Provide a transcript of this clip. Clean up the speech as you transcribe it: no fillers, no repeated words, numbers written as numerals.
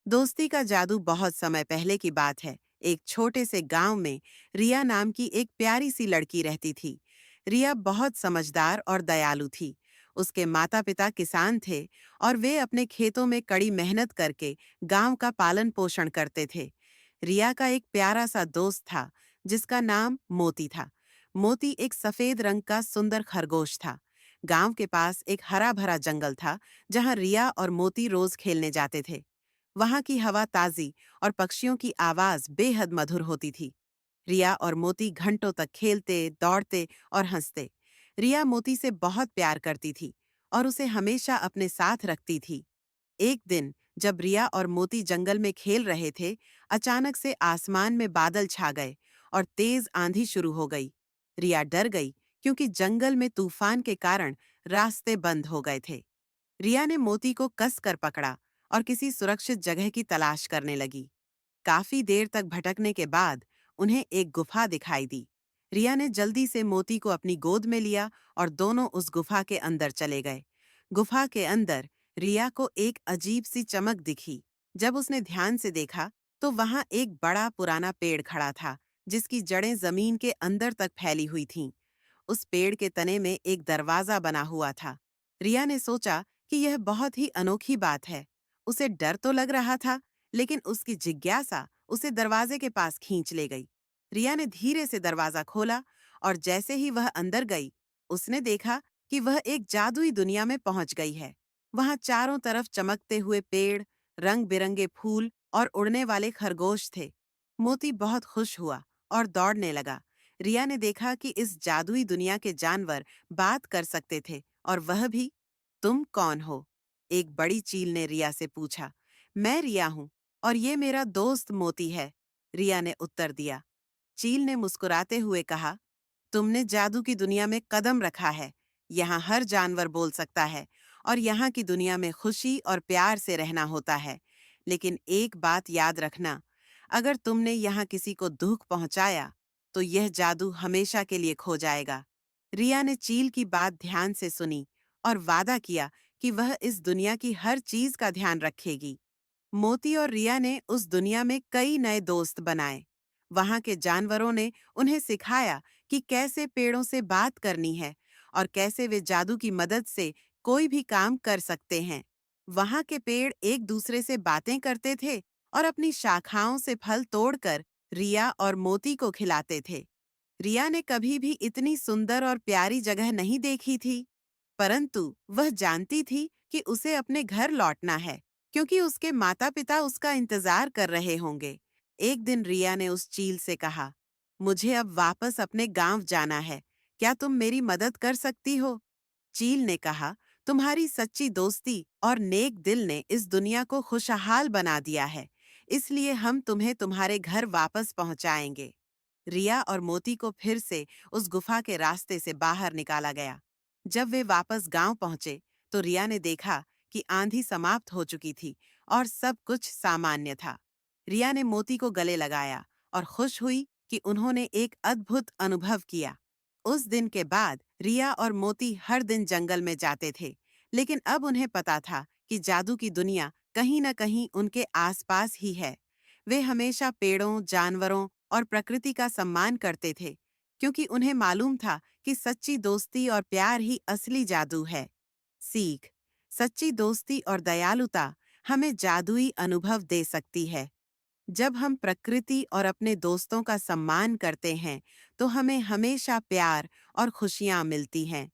दोस्ती का जादू बहुत समय पहले की बात है। एक छोटे से गांव में रिया नाम की एक प्यारी सी लड़की रहती थी। रिया बहुत समझदार और दयालु थी। उसके माता पिता किसान थे और वे अपने खेतों में कड़ी मेहनत करके गांव का पालन पोषण करते थे। रिया का एक प्यारा सा दोस्त था जिसका नाम मोती था। मोती एक सफेद रंग का सुंदर खरगोश था। गांव के पास एक हरा भरा जंगल था जहां रिया और मोती रोज खेलने जाते थे। वहां की हवा ताजी और पक्षियों की आवाज बेहद मधुर होती थी। रिया और मोती घंटों तक खेलते, दौड़ते और हंसते। रिया मोती से बहुत प्यार करती थी और उसे हमेशा अपने साथ रखती थी। एक दिन जब रिया और मोती जंगल में खेल रहे थे, अचानक से आसमान में बादल छा गए और तेज आंधी शुरू हो गई। रिया डर गई क्योंकि जंगल में तूफान के कारण रास्ते बंद हो गए थे। रिया ने मोती को कस कर पकड़ा और किसी सुरक्षित जगह की तलाश करने लगी। काफी देर तक भटकने के बाद उन्हें एक गुफा दिखाई दी। रिया ने जल्दी से मोती को अपनी गोद में लिया और दोनों उस गुफा के अंदर चले गए। गुफा के अंदर रिया को एक अजीब सी चमक दिखी। जब उसने ध्यान से देखा तो वहां एक बड़ा पुराना पेड़ खड़ा था जिसकी जड़ें जमीन के अंदर तक फैली हुई थीं। उस पेड़ के तने में एक दरवाजा बना हुआ था। रिया ने सोचा कि यह बहुत ही अनोखी बात है। उसे डर तो लग रहा था, लेकिन उसकी जिज्ञासा उसे दरवाजे के पास खींच ले गई। रिया ने धीरे से दरवाजा खोला और जैसे ही वह अंदर गई, उसने देखा कि वह एक जादुई दुनिया में पहुंच गई है। वहां चारों तरफ चमकते हुए पेड़, रंग बिरंगे फूल और उड़ने वाले खरगोश थे। मोती बहुत खुश हुआ और दौड़ने लगा। रिया ने देखा कि इस जादुई दुनिया के जानवर बात कर सकते थे और वह भी। तुम कौन हो? एक बड़ी चील ने रिया से पूछा। मैं रिया हूं और ये मेरा दोस्त मोती है, रिया ने उत्तर दिया। चील ने मुस्कुराते हुए कहा, तुमने जादू की दुनिया में कदम रखा है। यहाँ हर जानवर बोल सकता है और यहाँ की दुनिया में खुशी और प्यार से रहना होता है। लेकिन एक बात याद रखना, अगर तुमने यहाँ किसी को दुख पहुंचाया, तो यह जादू हमेशा के लिए खो जाएगा। रिया ने चील की बात ध्यान से सुनी और वादा किया कि वह इस दुनिया की हर चीज का ध्यान रखेगी। मोती और रिया ने उस दुनिया में कई नए दोस्त बनाए। वहां के जानवरों ने उन्हें सिखाया कि कैसे पेड़ों से बात करनी है और कैसे वे जादू की मदद से कोई भी काम कर सकते हैं। वहां के पेड़ एक दूसरे से बातें करते थे और अपनी शाखाओं से फल तोड़कर रिया और मोती को खिलाते थे। रिया ने कभी भी इतनी सुंदर और प्यारी जगह नहीं देखी थी, परंतु वह जानती थी कि उसे अपने घर लौटना है, क्योंकि उसके माता-पिता उसका इंतजार कर रहे होंगे। एक दिन रिया ने उस चील से कहा, मुझे अब वापस अपने गांव जाना है। क्या तुम मेरी मदद कर सकती हो? चील ने कहा, तुम्हारी सच्ची दोस्ती और नेक दिल ने इस दुनिया को खुशहाल बना दिया है, इसलिए हम तुम्हें तुम्हारे घर वापस पहुंचाएंगे। रिया और मोती को फिर से उस गुफा के रास्ते से बाहर निकाला गया। जब वे वापस गांव पहुंचे, तो रिया ने देखा कि आंधी समाप्त हो चुकी थी और सब कुछ सामान्य था। रिया ने मोती को गले लगाया और खुश हुई कि उन्होंने एक अद्भुत अनुभव किया। उस दिन के बाद रिया और मोती हर दिन जंगल में जाते थे, लेकिन अब उन्हें पता था कि जादू की दुनिया कहीं न कहीं उनके आसपास ही है। वे हमेशा पेड़ों, जानवरों और प्रकृति का सम्मान करते थे, क्योंकि उन्हें मालूम था कि सच्ची दोस्ती और प्यार ही असली जादू है। सीख: सच्ची दोस्ती और दयालुता हमें जादुई अनुभव दे सकती है। जब हम प्रकृति और अपने दोस्तों का सम्मान करते हैं, तो हमें हमेशा प्यार और खुशियां मिलती हैं।